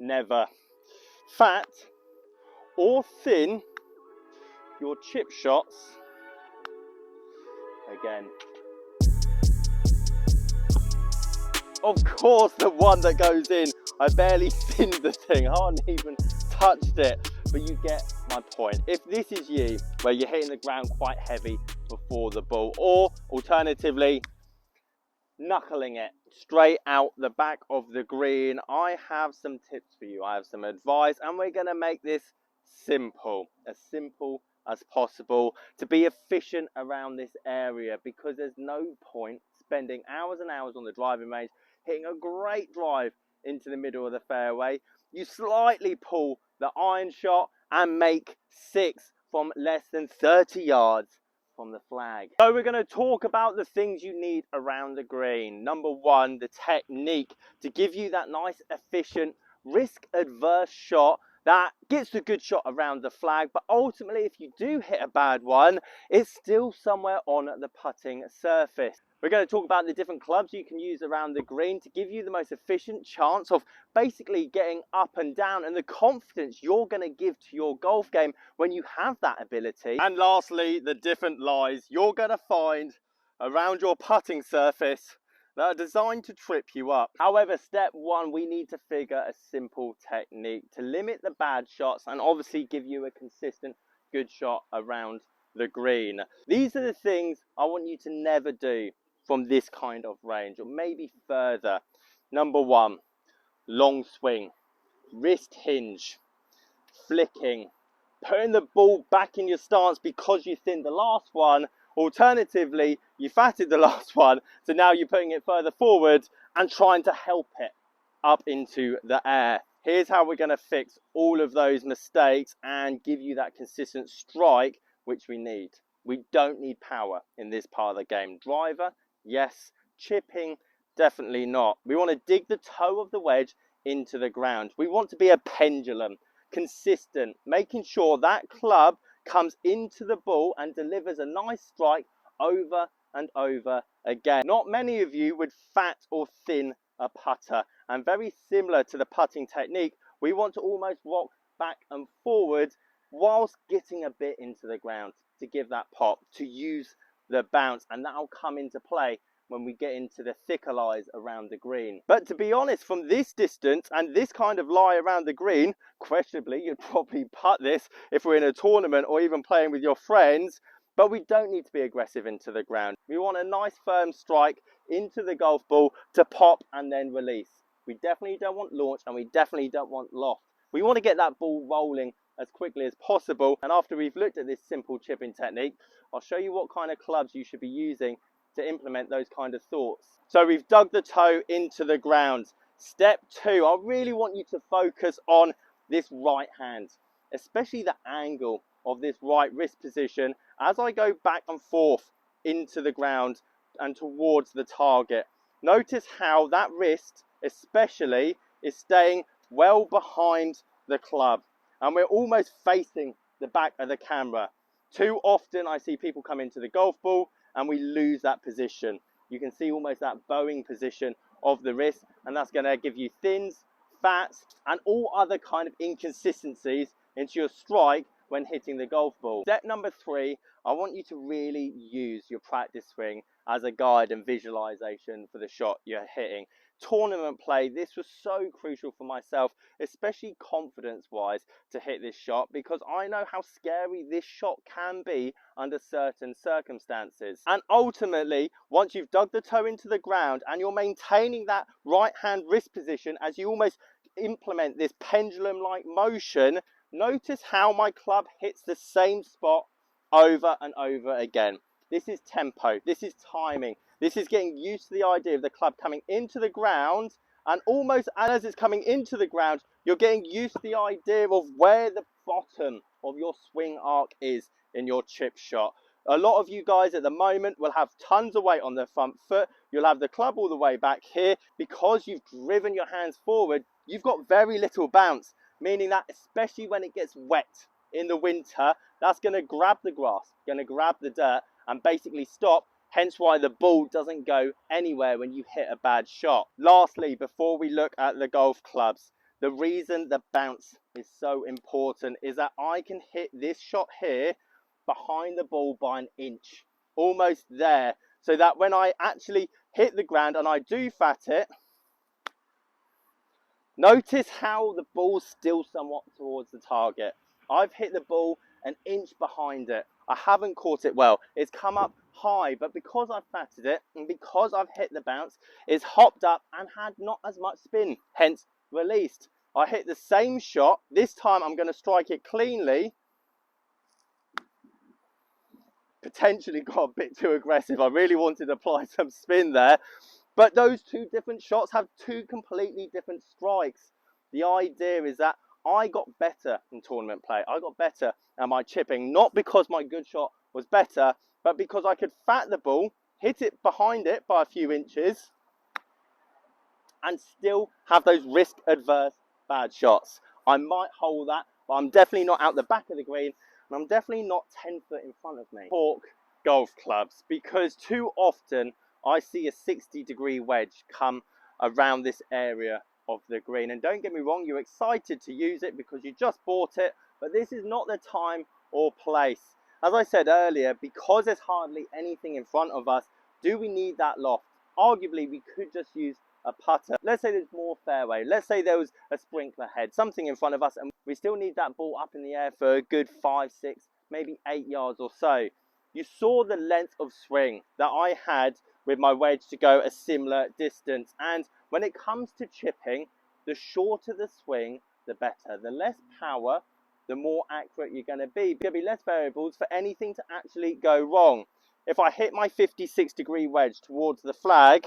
never fat or thin your chip shots again. Of course, the one that goes in, I barely thinned the thing, I hadn't even touched it, but you get my point. If this is you, where you're hitting the ground quite heavy before the ball, or alternatively, knuckling it straight out the back of the green, I have some tips for you. I have some advice, and we're going to make this simple as possible to be efficient around this area, because there's no point spending hours and hours on the driving range hitting a great drive into the middle of the fairway. You slightly pull the iron shot and make 6 from less than 30 yards from the flag. So we're going to talk about the things you need around the green. Number 1, the technique to give you that nice, efficient, risk-adverse shot that gets the good shot around the flag, but ultimately if you do hit a bad one, it's still somewhere on the putting surface. We're going to talk about the different clubs you can use around the green to give you the most efficient chance of basically getting up and down, and the confidence you're going to give to your golf game when you have that ability. And lastly, the different lies you're going to find around your putting surface that are designed to trip you up. However, step 1, we need to figure a simple technique to limit the bad shots and obviously give you a consistent good shot around the green. These are the things I want you to never do from this kind of range, or maybe further. Number 1, long swing, wrist hinge, flicking, putting the ball back in your stance because you thinned the last one. Alternatively, you fatted the last one, so now you're putting it further forward and trying to help it up into the air. Here's how we're going to fix all of those mistakes and give you that consistent strike which we need. We don't need power in this part of the game. Driver, yes. Chipping, definitely not. We want to dig the toe of the wedge into the ground. We want to be a pendulum, consistent, making sure that club comes into the ball and delivers a nice strike over and over again. Not many of you would fat or thin a putter, and very similar to the putting technique, we want to almost rock back and forward whilst getting a bit into the ground to give that pop, to use the bounce, and that'll come into play when we get into the thicker lies around the green. But to be honest, from this distance and this kind of lie around the green, questionably you'd probably putt this if we're in a tournament or even playing with your friends, but we don't need to be aggressive into the ground. We want a nice firm strike into the golf ball to pop and then release. We definitely don't want launch, and we definitely don't want loft. We want to get that ball rolling as quickly as possible, and after we've looked at this simple chipping technique, I'll show you what kind of clubs you should be using to implement those kind of thoughts. So we've dug the toe into the ground. Step 2, I really want you to focus on this right hand, especially the angle of this right wrist position as I go back and forth into the ground and towards the target. Notice how that wrist especially is staying well behind the club, and we're almost facing the back of the camera. Too often I see people come into the golf ball and we lose that position. You can see almost that bowing position of the wrist, and that's going to give you thins, fats, and all other kind of inconsistencies into your strike when hitting the golf ball. Step number 3, I want you to really use your practice swing as a guide and visualization for the shot you're hitting. Tournament play, this was so crucial for myself, especially confidence wise, to hit this shot, because I know how scary this shot can be under certain circumstances. And ultimately, once you've dug the toe into the ground and you're maintaining that right hand wrist position as you almost implement this pendulum like motion, notice how my club hits the same spot over and over again. This is tempo, this is timing, this is getting used to the idea of the club coming into the ground, and almost as it's coming into the ground, you're getting used to the idea of where the bottom of your swing arc is in your chip shot. A lot of you guys at the moment will have tons of weight on the front foot. You'll have the club all the way back here because you've driven your hands forward. You've got very little bounce, meaning that especially when it gets wet in the winter, that's going to grab the grass, going to grab the dirt and basically stop. Hence why the ball doesn't go anywhere when you hit a bad shot. Lastly, before we look at the golf clubs, The reason the bounce is so important is that I can hit this shot here behind the ball by an inch, almost there, so that when I actually hit the ground and I do fat it, notice how the ball's still somewhat towards the target. I've hit the ball an inch behind it. I haven't caught it well. It's come up high, but because I've fatted it and because I've hit the bounce, it's hopped up and had not as much spin, hence released. I hit the same shot. This time I'm going to strike it cleanly. Potentially got a bit too aggressive. I really wanted to apply some spin there. But those two different shots have two completely different strikes. The idea is that I got better in tournament play. I got better at my chipping, not because my good shot was better, but because I could fat the ball, hit it behind it by a few inches, and still have those risk-adverse bad shots. I might hold that, but I'm definitely not out the back of the green, and I'm definitely not 10 foot in front of me. Cork golf clubs, because too often I see a 60-degree wedge come around this area of the green. And don't get me wrong, you're excited to use it because you just bought it, but this is not the time or place. As I said earlier, because there's hardly anything in front of us, do we need that loft? Arguably, we could just use a putter. Let's say there's more fairway. Let's say there was a sprinkler head, something in front of us, and we still need that ball up in the air for a good 5, 6, maybe 8 yards or so. You saw the length of swing that I had with my wedge to go a similar distance. And when it comes to chipping, the shorter the swing, the better. The less power, the more accurate you're going to be. There'll be less variables for anything to actually go wrong. If I hit my 56-degree wedge towards the flag,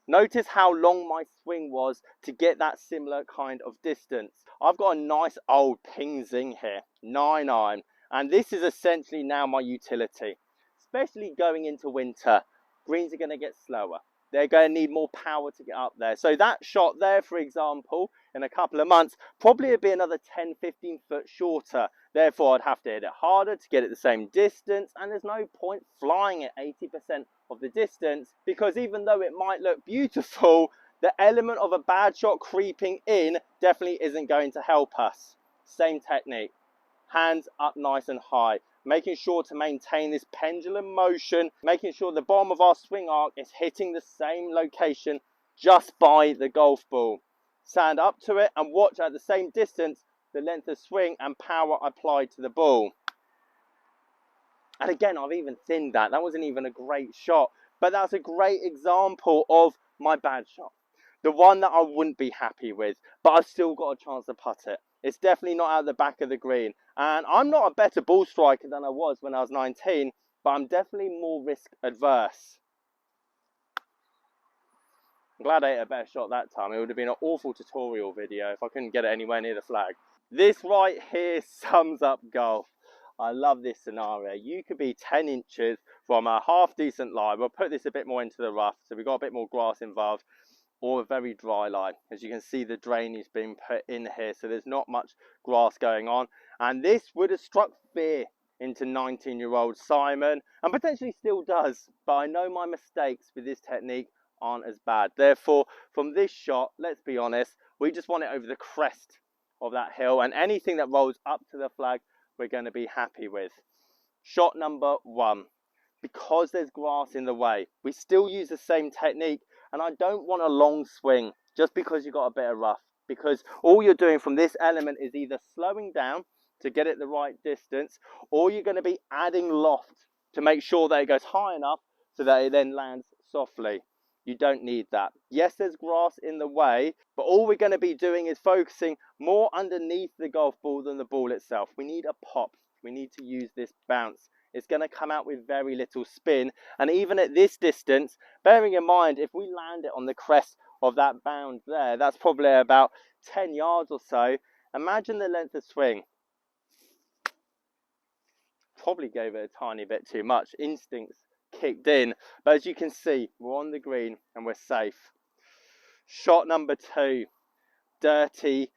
notice how long my swing was to get that similar kind of distance. I've got a nice old ping zing here, 9-iron, and this is essentially now my utility. Especially going into winter, greens are going to get slower. They're going to need more power to get up there. So that shot there, for example, in a couple of months, probably would be another 10, 15 foot shorter. Therefore, I'd have to hit it harder to get it the same distance. And there's no point flying it 80% of the distance, because even though it might look beautiful, the element of a bad shot creeping in definitely isn't going to help us. Same technique. Hands up nice and high. Making sure to maintain this pendulum motion, making sure the bottom of our swing arc is hitting the same location just by the golf ball. Stand up to it and watch at the same distance the length of swing and power applied to the ball. And again, I've even thinned that. That wasn't even a great shot, but that's a great example of my bad shot. The one that I wouldn't be happy with, but I've still got a chance to putt it. It's definitely not out the back of the green. And I'm not a better ball striker than I was when I was 19, but I'm definitely more risk adverse. I'm glad I hit a better shot that time. It would have been an awful tutorial video if I couldn't get it anywhere near the flag. This right here sums up golf. I love this scenario. You could be 10 inches from a half decent lie. We'll put this a bit more into the rough, so we've got a bit more grass involved, or a very dry line. As you can see, the drainage being put in here, so there's not much grass going on. And this would have struck fear into 19-year-old Simon, and potentially still does, but I know my mistakes with this technique aren't as bad. Therefore, from this shot, let's be honest, we just want it over the crest of that hill, and anything that rolls up to the flag, we're going to be happy with. Shot number 1. Because there's grass in the way, we still use the same technique, and I don't want a long swing just because you've got a bit of rough, because all you're doing from this element is either slowing down to get it the right distance, or you're going to be adding loft to make sure that it goes high enough so that it then lands softly. You don't need that. Yes, there's grass in the way, but all we're going to be doing is focusing more underneath the golf ball than the ball itself. We need a pop. We need to use this bounce. It's going to come out with very little spin, and even at this distance, bearing in mind if we land it on the crest of that bound there, that's probably about 10 yards or so. Imagine the length of swing. Probably gave it a tiny bit too much. Instincts kicked in, but as you can see, we're on the green and we're safe. Shot number 2, dirty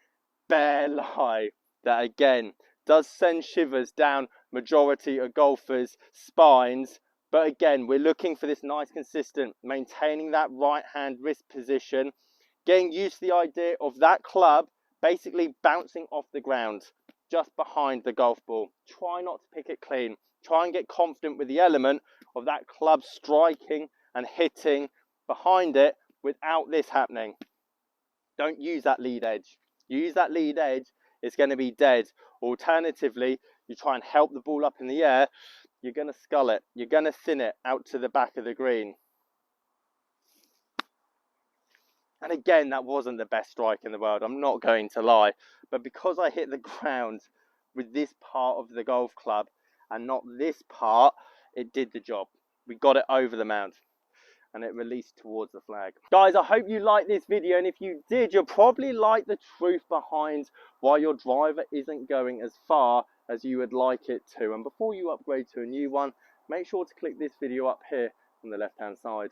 bare lie, that again does send shivers down majority of golfers' spines, but again, we're looking for this nice consistent, maintaining that right hand wrist position, Getting used to the idea of that club basically bouncing off the ground just behind the golf ball. Try not to pick it clean. Try and get confident with the element of that club striking and hitting behind it without this happening. Don't use that lead edge. Use that lead edge, it's going to be dead. Alternatively, you try and help the ball up in the air, you're going to scull it. You're going to thin it out to the back of the green. And again, that wasn't the best strike in the world, I'm not going to lie. But because I hit the ground with this part of the golf club and not this part, it did the job. We got it over the mound and it released towards the flag. Guys, I hope you liked this video, and if you did, you'll probably like the truth behind why your driver isn't going as far as you would like it to. And before you upgrade to a new one, make sure to click this video up here on the left hand side.